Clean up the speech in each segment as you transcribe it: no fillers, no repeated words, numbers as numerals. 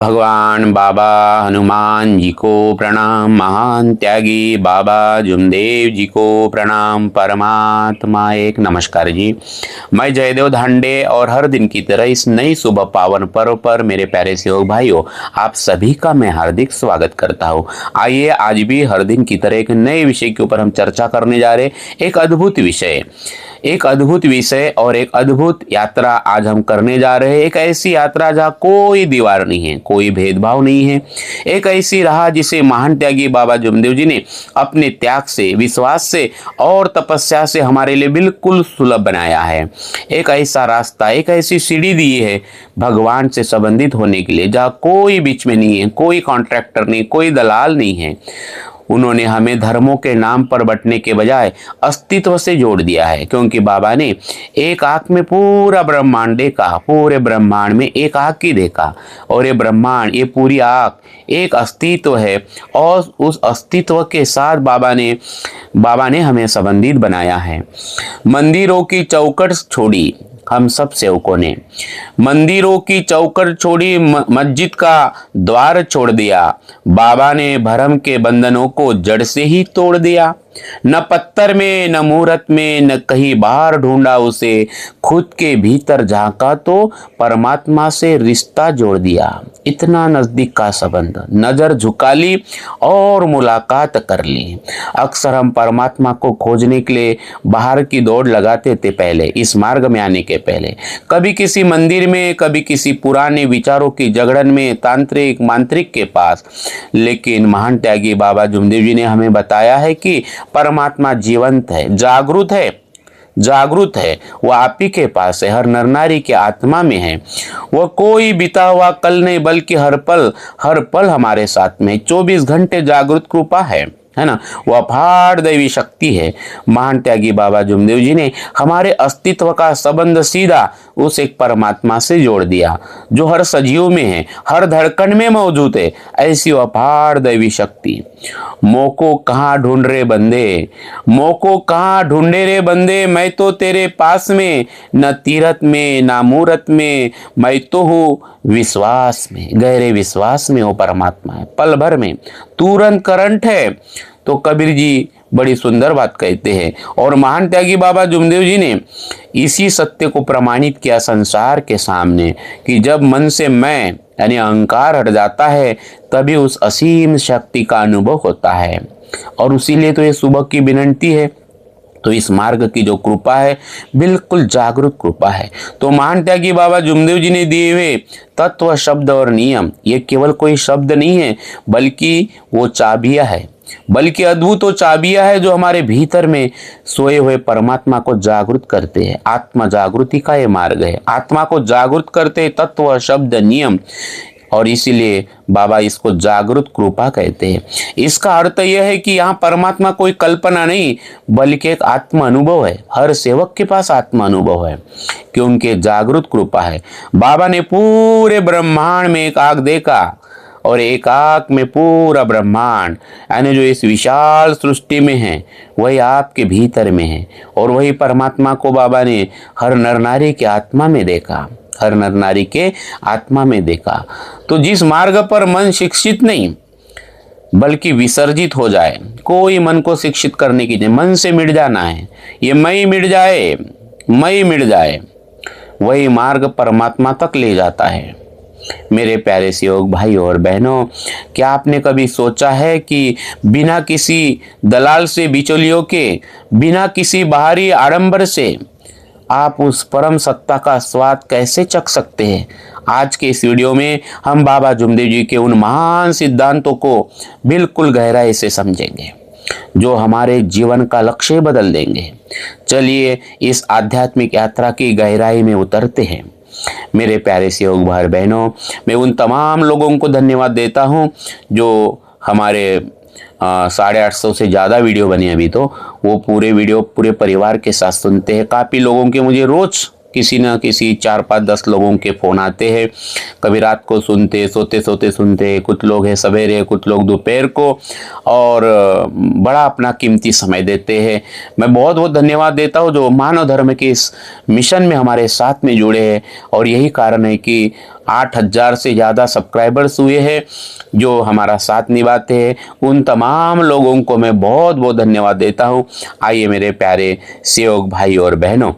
भगवान बाबा हनुमान जी को प्रणाम। महान त्यागी बाबा जुमदेव जी को प्रणाम। परमात्मा एक नमस्कार जी। मैं जयदेव धांडे और हर दिन की तरह इस नई सुबह पावन पर्व पर मेरे प्यारे सेवक भाइयों, आप सभी का मैं हार्दिक स्वागत करता हूँ। आइए आज भी हर दिन की तरह एक नए विषय के ऊपर हम चर्चा करने जा रहे हैं। एक अद्भुत विषय और एक अद्भुत यात्रा आज हम करने जा रहे हैं। एक ऐसी यात्रा जहाँ कोई दीवार नहीं है, कोई भेदभाव नहीं है। एक ऐसी राह जिसे महान त्यागी बाबा जुमदेव जी ने अपने त्याग से, विश्वास से और तपस्या से हमारे लिए बिल्कुल सुलभ बनाया है। एक ऐसा रास्ता, एक ऐसी सीढ़ी दी है भगवान से संबंधित होने के लिए, जहाँ कोई बीच में नहीं है, कोई कॉन्ट्रैक्टर नहीं, कोई दलाल नहीं है। उन्होंने हमें धर्मों के नाम पर बंटने के बजाय अस्तित्व से जोड़ दिया है, क्योंकि बाबा ने एक आंख में पूरा ब्रह्मांड देखा, पूरे ब्रह्मांड में एक आंख ही देखा। और ये ब्रह्मांड, ये पूरी आंख एक अस्तित्व है, और उस अस्तित्व के साथ बाबा ने हमें संबंधित बनाया है। मंदिरों की चौखट छोड़ी हम सब सेवकों ने, मंदिरों की चौखट छोड़ी, मस्जिद का द्वार छोड़ दिया। बाबा ने भरम के बंधनों को जड़ से ही तोड़ दिया। न पत्थर में, न मूरत में, न कहीं बाहर ढूंढा उसे, खुद के भीतर झांका तो परमात्मा से रिश्ता जोड़ दिया। इतना नजदीक का संबंध, नजर झुका ली और मुलाकात कर ली। अक्सर हम परमात्मा को खोजने के लिए बाहर की दौड़ लगाते थे, पहले इस मार्ग में आने के पहले, कभी किसी मंदिर में, कभी किसी पुराने विचारों की जगड़न में, तांत्रिक मांत्रिक के पास। लेकिन महान त्यागी बाबा जुमदेव जी ने हमें बताया है कि परमात्मा जीवंत है, जागृत है। वह आप ही के पास है, हर नर नारी के आत्मा में है। वह कोई बीता हुआ कल नहीं, बल्कि हर पल हमारे साथ में 24 घंटे जागृत कृपा है ना। वह अपार दैवी शक्ति है। महान त्यागी बाबा जुमदेव जी ने हमारे अस्तित्व का संबंध सीधा उस एक परमात्मा से जोड़ दिया, जो हर सजीव में है, हर धड़कन में मौजूद है। ऐसी अपार दैवी शक्ति। मोको कहाँ ढूंढ रे बंदे, मोको कहाँ ढूंढे रे बंदे, मैं तो तेरे पास में, न तीरथ में, न मूरत में, मैं तो हूँ विश्वास में। गहरे विश्वास में वो परमात्मा है, पल भर में तुरंत करंट है। तो कबीर जी बड़ी सुंदर बात कहते हैं, और महान त्यागी बाबा जुमदेव जी ने इसी सत्य को प्रमाणित किया संसार के सामने, कि जब मन से मैं यानी अहंकार हट जाता है, तभी उस असीम शक्ति का अनुभव होता है। और उसीलिए तो ये सुबह की विनंती है। तो इस मार्ग की जो कृपा है, बिल्कुल जागरूक कृपा है। तो महान त्यागी बाबा जुमदेव जी ने दिए हुए तत्व, शब्द और नियम, ये केवल कोई शब्द नहीं है, बल्कि वो चाबियां है, बल्कि अद्भुत वो चाबियां है जो हमारे भीतर में सोए हुए परमात्मा को जागृत करते हैं। आत्मा जागृति का ये मार्ग है। आत्मा को जागृत करते तत्व, शब्द, नियम, और इसीलिए बाबा इसको जागृत कृपा कहते हैं। इसका अर्थ यह है कि यहाँ परमात्मा कोई कल्पना नहीं, बल्कि एक आत्म अनुभव है। हर सेवक के पास आत्म अनुभव है, क्योंकि जागृत कृपा है। बाबा ने पूरे ब्रह्मांड में एक आग देखा, और एक आंख में पूरा ब्रह्मांड, यानी जो इस विशाल सृष्टि में है, वही आपके भीतर में है। और वही परमात्मा को बाबा ने हर नर नारी के आत्मा में देखा, हर नर नारी के आत्मा में देखा। तो जिस मार्ग पर मन शिक्षित नहीं, बल्कि विसर्जित हो जाए, कोई मन को शिक्षित करने की नहीं, मन से मिट जाना है, ये मैं मिट जाए, वही मार्ग परमात्मा तक ले जाता है। मेरे प्यारे सेवक भाइयों और बहनों, क्या आपने कभी सोचा है कि बिना किसी दलाल से, बिचौलियों के, बिना किसी बाहरी आडंबर से आप उस परम सत्ता का स्वाद कैसे चख सकते हैं? आज के इस वीडियो में हम बाबा जुमदेव जी के उन महान सिद्धांतों को बिल्कुल गहराई से समझेंगे, जो हमारे जीवन का लक्ष्य बदल देंगे। चलिए इस आध्यात्मिक यात्रा की गहराई में उतरते हैं। मेरे प्यारे सेवक भाई बहनों, मैं उन तमाम लोगों को धन्यवाद देता हूं जो हमारे 850 से ज़्यादा वीडियो बने अभी, तो वो पूरे वीडियो पूरे परिवार के साथ सुनते हैं। काफ़ी लोगों के मुझे रोज़ किसी न किसी 4-5-10 लोगों के फ़ोन आते हैं। कभी रात को सुनते, सोते सोते सुनते, कुछ लोग हैं सवेरे, कुछ लोग दोपहर को, और बड़ा अपना कीमती समय देते हैं। मैं बहुत बहुत धन्यवाद देता हूँ जो मानव धर्म के इस मिशन में हमारे साथ में जुड़े हैं। और यही कारण है कि 8,000 से ज़्यादा सब्सक्राइबर्स हुए हैं जो हमारा साथ निभाते हैं। उन तमाम लोगों को मैं बहुत बहुत धन्यवाद देता हूँ। आइए मेरे प्यारे सेवक भाई और बहनों,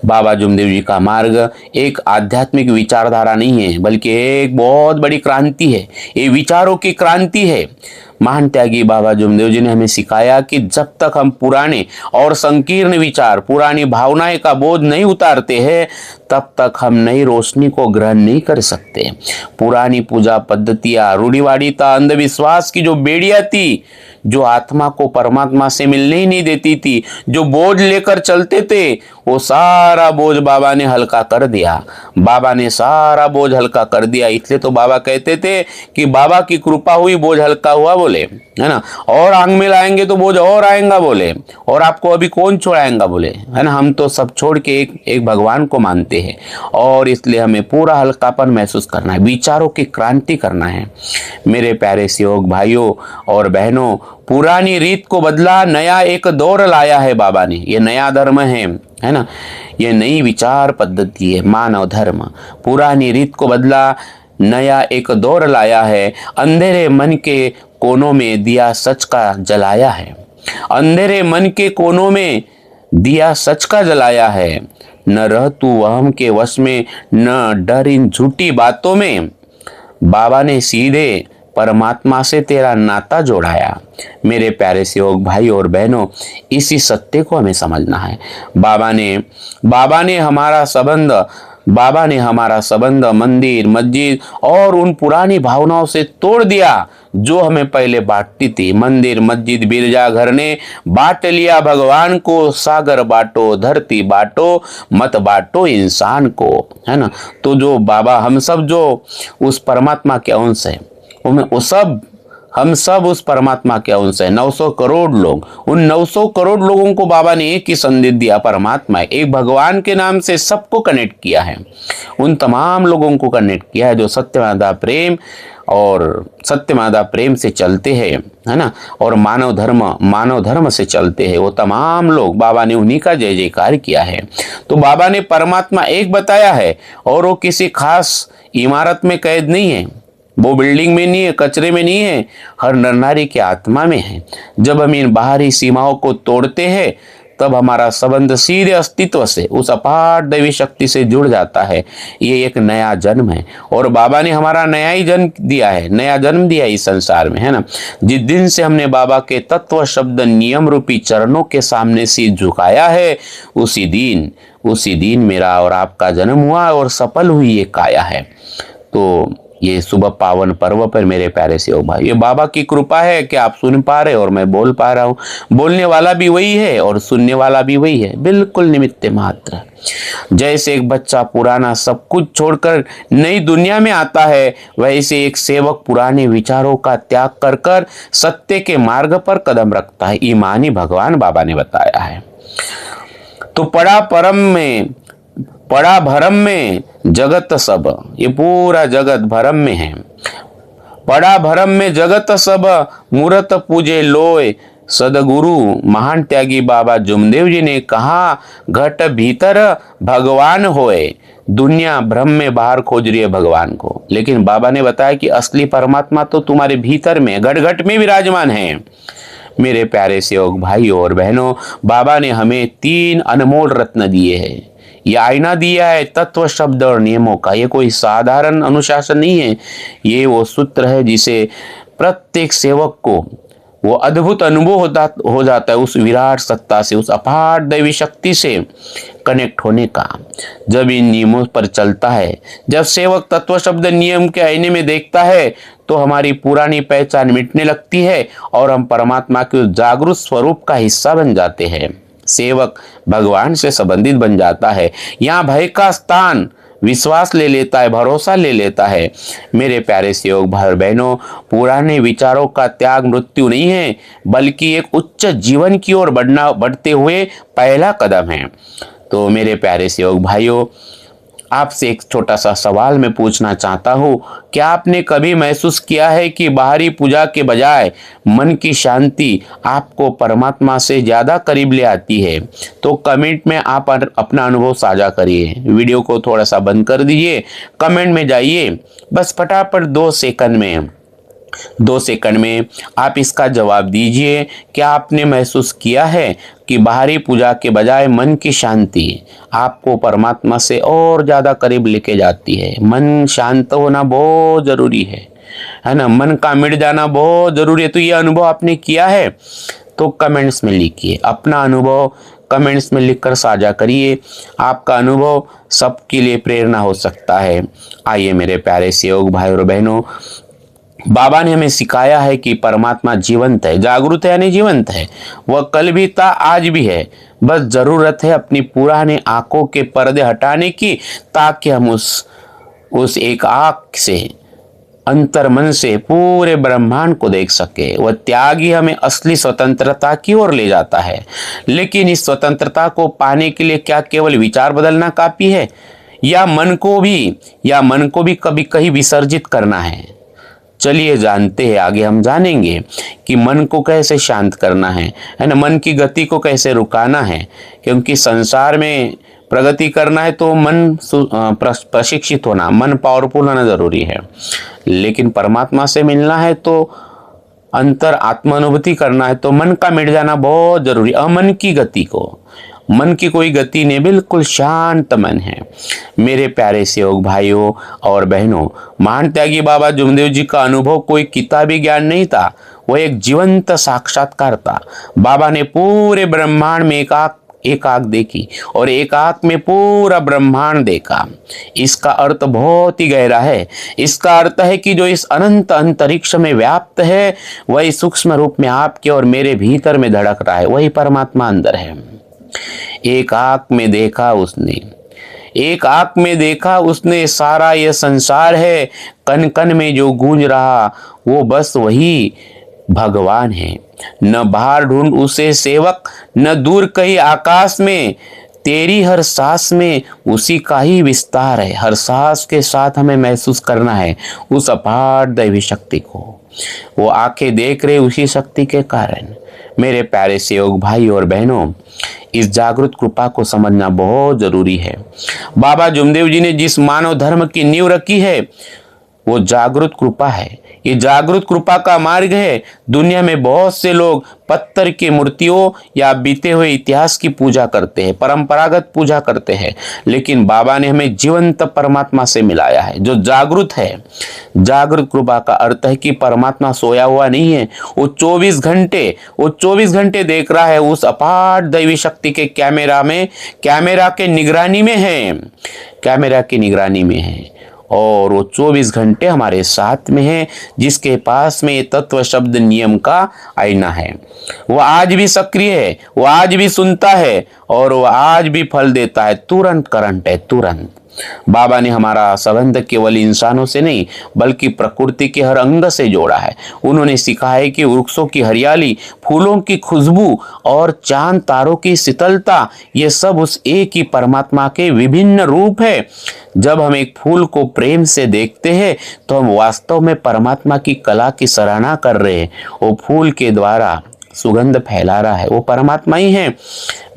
बाबा जुमदेव जी का मार्ग एक आध्यात्मिक विचारधारा नहीं है, बल्कि एक बहुत बड़ी क्रांति है। ये विचारों की क्रांति है। महान त्यागी बाबा जुमदेव जी ने हमें सिखाया कि जब तक हम पुराने और संकीर्ण विचार, पुरानी भावनाएं का बोझ नहीं उतारते हैं, तब तक हम नई रोशनी को ग्रहण नहीं कर सकते। पुरानी पूजा पद्धतियां, रूढ़िवादिता, अंधविश्वास की जो बेड़ियां थी, जो आत्मा को परमात्मा से मिलने ही नहीं देती थी, जो बोझ लेकर चलते थे, वो सारा बोझ बाबा ने हल्का कर दिया। बाबा ने सारा बोझ हल्का कर दिया। इसलिए तो बाबा कहते थे कि बाबा की कृपा हुई, बोझ हल्का हुआ बोले, है ना। और आंग में लाएंगे तो बोझ और आएगा बोले, और आपको अभी कौन छोड़ाएगा बोले, है ना। हम तो सब छोड़ के एक भगवान को मानते हैं, और इसलिए हमें पूरा हल्कापन महसूस करना है, विचारों की क्रांति करना है। मेरे प्यारे सेवक भाइयों और बहनों, पुरानी रीत को बदला, नया एक दौर लाया है बाबा ने। ये नया धर्म है ना। ये नई विचार पद्धति है, मानव धर्म। पुरानी रीत को बदला, नया एक दौर लाया है। अंधेरे मन के कोनों में दिया सच का जलाया है। अंधेरे मन के कोनों में दिया सच का जलाया है। न रह तू वहम के वश में, न डर इन झूठी बातों में। बाबा ने सीधे परमात्मा से तेरा नाता जोड़ाया। मेरे प्यारे सेवक भाई और बहनों, इसी सत्य को हमें समझना है। बाबा ने हमारा संबंध मंदिर, मस्जिद और उन पुरानी भावनाओं से तोड़ दिया जो हमें पहले बांटती थी। मंदिर, मस्जिद, गिरजा घर ने बांट लिया भगवान को। सागर बांटो, धरती बांटो, मत बांटो इंसान को, है ना। तो जो बाबा, हम सब जो उस परमात्मा के अंश है, हम सब उस परमात्मा के अंश है। 900 करोड़ लोग, उन 900 करोड़ लोगों को बाबा ने एक ही संदेश दिया, परमात्मा है, एक भगवान के नाम से सबको कनेक्ट किया है। उन तमाम लोगों को कनेक्ट किया है जो सत्यमादा प्रेम से चलते हैं, है ना, और मानव धर्म से चलते हैं। वो तमाम लोग, बाबा ने उन्हीं का जय जयकार किया है। तो बाबा ने परमात्मा एक बताया है, और वो किसी खास इमारत में कैद नहीं है, वो बिल्डिंग में नहीं है, कचरे में नहीं है, हर नर नारी के आत्मा में है। जब हम इन बाहरी सीमाओं को तोड़ते हैं, तब हमारा संबंध सीधे अस्तित्व से, उस अपार दैवी शक्ति से जुड़ जाता है। ये एक नया जन्म है, और बाबा ने हमारा नया जन्म दिया इस संसार में, है ना। जिस दिन से हमने बाबा के तत्व शब्द नियम रूपी चरणों के सामने सिर झुकाया है, उसी दिन मेरा और आपका जन्म हुआ और सफल हुई ये काया है। तो ये सुबह पावन पर्व पर मेरे प्यारे सेवक भाई, ये बाबा की कृपा है कि आप सुन पा रहे और मैं बोल पा रहा हूँ। बोलने वाला भी वही है और सुनने वाला भी वही है, बिल्कुल निमित्त मात्र। जैसे एक बच्चा पुराना सब कुछ छोड़कर नई दुनिया में आता है, वैसे एक सेवक पुराने विचारों का त्याग कर कर सत्य के मार्ग पर कदम रखता है। ईमानी भगवान बाबा ने बताया है। तो पड़ा भरम में जगत सब, ये पूरा जगत भरम में है। पड़ा भरम में जगत सब, मूरत पूजे लोय सदगुरु। महान त्यागी बाबा जुमदेव जी ने कहा, घट भीतर भगवान होए। दुनिया भ्रम में बाहर खोज रही है भगवान को, लेकिन बाबा ने बताया कि असली परमात्मा तो तुम्हारे भीतर में, घट घट में विराजमान है। मेरे प्यारे सेवक भाइयों और बहनों, बाबा ने हमें 3 अनमोल रत्न दिए हैं। यह आईना दिया है तत्व शब्द और नियमों का। ये कोई साधारण अनुशासन नहीं है, ये वो सूत्र है जिसे प्रत्येक सेवक को वो अद्भुत अनुभव हो जाता है उस विराट सत्ता से, उस अपार दैवी शक्ति से कनेक्ट होने का। जब इन नियमों पर चलता है, जब सेवक तत्व शब्द नियम के आईने में देखता है, तो हमारी पुरानी पहचान मिटने लगती है और हम परमात्मा के उस जागरूक स्वरूप का हिस्सा बन जाते हैं। सेवक भगवान से संबंधित बन जाता है। यहाँ भय का स्थान विश्वास ले लेता है, भरोसा ले लेता है। मेरे प्यारे सेवक भाई बहनों, पुराने विचारों का त्याग मृत्यु नहीं है, बल्कि एक उच्च जीवन की ओर बढ़ते हुए पहला कदम है। तो मेरे प्यारे सेवक भाइयों, आपसे एक छोटा सा सवाल मैं पूछना चाहता हूँ। क्या आपने कभी महसूस किया है कि बाहरी पूजा के बजाय मन की शांति आपको परमात्मा से ज़्यादा करीब ले आती है? तो कमेंट में आप अपना अनुभव साझा करिए। वीडियो को थोड़ा सा बंद कर दीजिए, कमेंट में जाइए, बस फटाफट 2 सेकंड में आप इसका जवाब दीजिए। क्या आपने महसूस किया है कि बाहरी पूजा के बजाय मन की शांति आपको परमात्मा से और ज़्यादा करीब लेके जाती है? मन शांत होना बहुत ज़रूरी है ना? मन का मिट जाना बहुत ज़रूरी है। तो ये अनुभव आपने किया है तो कमेंट्स में लिखिए, अपना अनुभव कमेंट्स में लिखकर साझा करिए। आपका अनुभव सबके लिए प्रेरणा हो सकता है। आइए मेरे प्यारे सेवक भाई और बहनों, बाबा ने हमें सिखाया है कि परमात्मा जीवंत है, जागृत है यानी जीवंत है। वह कल भी था, आज भी है। बस जरूरत है अपनी पुराने आंखों के पर्दे हटाने की, ताकि हम उस एक आंख से, अंतर मन से पूरे ब्रह्मांड को देख सके। वह त्याग ही हमें असली स्वतंत्रता की ओर ले जाता है। लेकिन इस स्वतंत्रता को पाने के लिए क्या केवल विचार बदलना काफी है, या मन को भी कभी कहीं विसर्जित करना है? चलिए जानते हैं, आगे हम जानेंगे कि मन को कैसे शांत करना है ना, मन की गति को कैसे रुकाना है। क्योंकि संसार में प्रगति करना है तो मन प्रशिक्षित होना, मन पावरफुल होना जरूरी है। लेकिन परमात्मा से मिलना है तो, अंतर आत्मानुभूति करना है तो मन का मिट जाना बहुत जरूरी। अमन की गति को, मन की कोई गति नहीं, बिल्कुल शांत मन है। मेरे प्यारे सेवक भाइयों और बहनों, महान त्यागी बाबा जुमदेव जी का अनुभव कोई किताबी ज्ञान नहीं था, वह एक जीवंत साक्षात्कार था। बाबा ने पूरे ब्रह्मांड में एक आंख देखी और एक आंख में पूरा ब्रह्मांड देखा। इसका अर्थ बहुत ही गहरा है। इसका अर्थ है कि जो इस अनंत अंतरिक्ष में व्याप्त है, वही सूक्ष्म रूप में आपके और मेरे भीतर में धड़क रहा है, वही परमात्मा अंदर है। एक आंख में देखा उसने सारा यह संसार है, कन कन में जो गूंज रहा वो बस वही भगवान है। न बाहर ढूंढ उसे सेवक, न दूर कहीं आकाश में, तेरी हर सांस में उसी का ही विस्तार है। हर सांस के साथ हमें महसूस करना है उस अपार दैवी शक्ति को। वो आंखें देख रहे उसी शक्ति के कारण। मेरे प्यारे सेवक भाई और बहनों, इस जागृत कृपा को समझना बहुत जरूरी है। बाबा जुमदेव जी ने जिस मानव धर्म की नींव रखी है वो जागृत कृपा है। ये जागृत कृपा का मार्ग है। दुनिया में बहुत से लोग पत्थर की मूर्तियों या बीते हुए इतिहास की पूजा करते हैं, परंपरागत पूजा करते हैं, लेकिन बाबा ने हमें जीवंत परमात्मा से मिलाया है जो जागृत है। जागृत कृपा का अर्थ है कि परमात्मा सोया हुआ नहीं है, वो 24 घंटे देख रहा है। उस अपार दैवी शक्ति के कैमरा की निगरानी में है और वो 24 घंटे हमारे साथ में है, जिसके पास में ये तत्व शब्द नियम का आईना है। वो आज भी सक्रिय है, वो आज भी सुनता है और वो आज भी फल देता है। तुरंत करंट है, तुरंत। बाबा ने हमारा संबंध केवल इंसानों से नहीं बल्कि प्रकृति के हर अंग से जोड़ा है। उन्होंने सिखाया है कि वृक्षों की हरियाली, फूलों की खुशबू और चांद तारों की शीतलता, ये सब उस एक ही परमात्मा के विभिन्न रूप है। जब हम एक फूल को प्रेम से देखते हैं तो हम वास्तव में परमात्मा की कला की सराहना कर रहे हैं। वो फूल के द्वारा सुगंध फैला रहा है, वो परमात्मा ही है।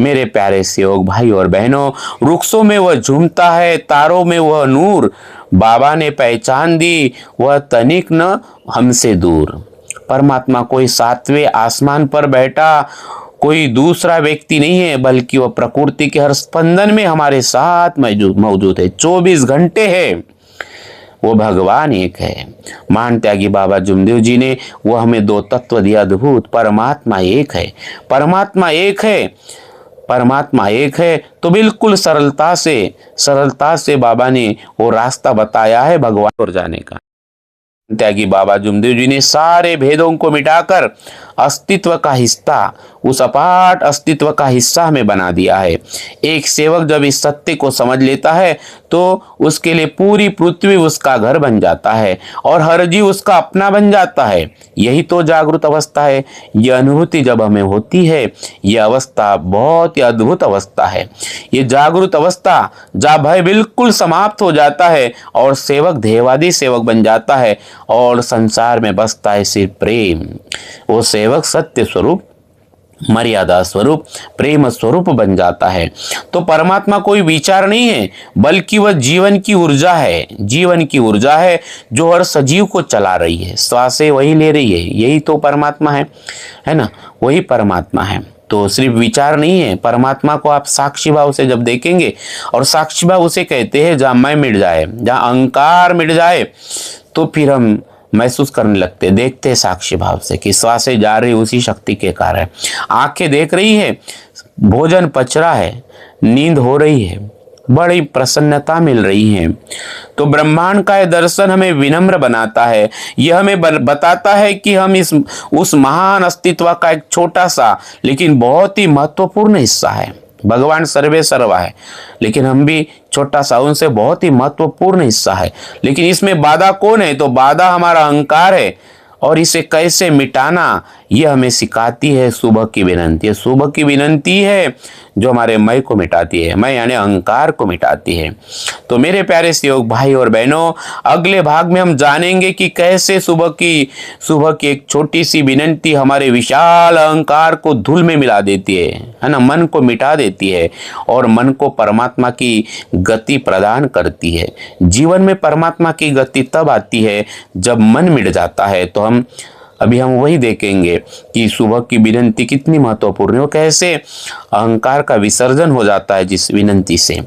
मेरे प्यारे सेवक भाई और बहनों, वृक्षों में वह झूमता है, तारों में वह नूर बाबा ने पहचान दी, वह तनिक न हमसे दूर। परमात्मा कोई 7वें आसमान पर बैठा कोई दूसरा व्यक्ति नहीं है, बल्कि वह प्रकृति के हर स्पंदन में हमारे साथ मौजूद है, 24 घंटे है। वो भगवान एक है। महान त्यागी बाबा जुमदेव जी ने वो हमें 2 तत्व दिया अद्भुत। परमात्मा एक है तो बिल्कुल सरलता से बाबा ने वो रास्ता बताया है भगवान और जाने का। त्यागी बाबा जुमदेव जी ने सारे भेदों को मिटाकर अस्तित्व का हिस्सा उस अपाट अस्तित्व का हिस्सा हमें बना दिया है। एक सेवक जब इस सत्य को समझ लेता है तो उसके लिए पूरी पृथ्वी उसका घर बन जाता है और हर जीव उसका अपना बन जाता है। यही तो जागृत अवस्था है। यह अनुभूति जब हमें होती है, यह अवस्था बहुत ही अद्भुत अवस्था है। ये जागृत अवस्था जहाँ भय बिल्कुल समाप्त हो जाता है और सेवक ध्येयवादी सेवक बन जाता है और संसार में बसता है सिर्फ प्रेम। वो सेवक सत्य स्वरूप, मर्यादा स्वरूप, प्रेम स्वरूप बन जाता है। तो परमात्मा कोई विचार नहीं है, बल्कि वह जीवन की ऊर्जा है। जीवन की ऊर्जा है जो हर सजीव को चला रही है। श्वासें वही ले रही है, यही तो परमात्मा है ना। वही परमात्मा है। तो सिर्फ विचार नहीं है। परमात्मा को आप साक्षी भाव से जब देखेंगे, और साक्षी भाव उसे कहते हैं जहाँ मैं मिट जाए, जहाँ अहंकार मिट जाए, तो फिर हम महसूस करने लगते, देखते साक्षी भाव से कि श्वासें जा रही उसी शक्ति के कारण। आंखें देख रही है, भोजन पच रहा है, नींद हो रही है, बड़ी प्रसन्नता मिल रही है। तो ब्रह्मांड का यह दर्शन हमें विनम्र बनाता है। यह हमें बताता है कि हम उस महान अस्तित्व का एक छोटा सा लेकिन बहुत ही महत्वपूर्ण हिस्सा है। भगवान सर्वे सर्वा है, लेकिन हम भी छोटा सा, उनसे बहुत ही महत्वपूर्ण हिस्सा है। लेकिन इसमें बाधा कौन है? तो बाधा हमारा अहंकार है, और इसे कैसे मिटाना यह हमें सिखाती है सुबह की विनंती। सुबह की विनंती है जो हमारे मैं को मिटाती है, मैं यानी अहंकार को मिटाती है। तो मेरे प्यारे सहयोग भाई और बहनों, अगले भाग में हम जानेंगे कि कैसे सुबह की एक छोटी सी विनंती हमारे विशाल अहंकार को धूल में मिला देती है ना, मन को मिटा देती है और मन को परमात्मा की गति प्रदान करती है। जीवन में परमात्मा की गति तब आती है जब मन मिट जाता है। तो हम वही देखेंगे कि सुबह की विनंती कितनी महत्वपूर्ण है, कैसे अहंकार का विसर्जन हो जाता है जिस विनंती से।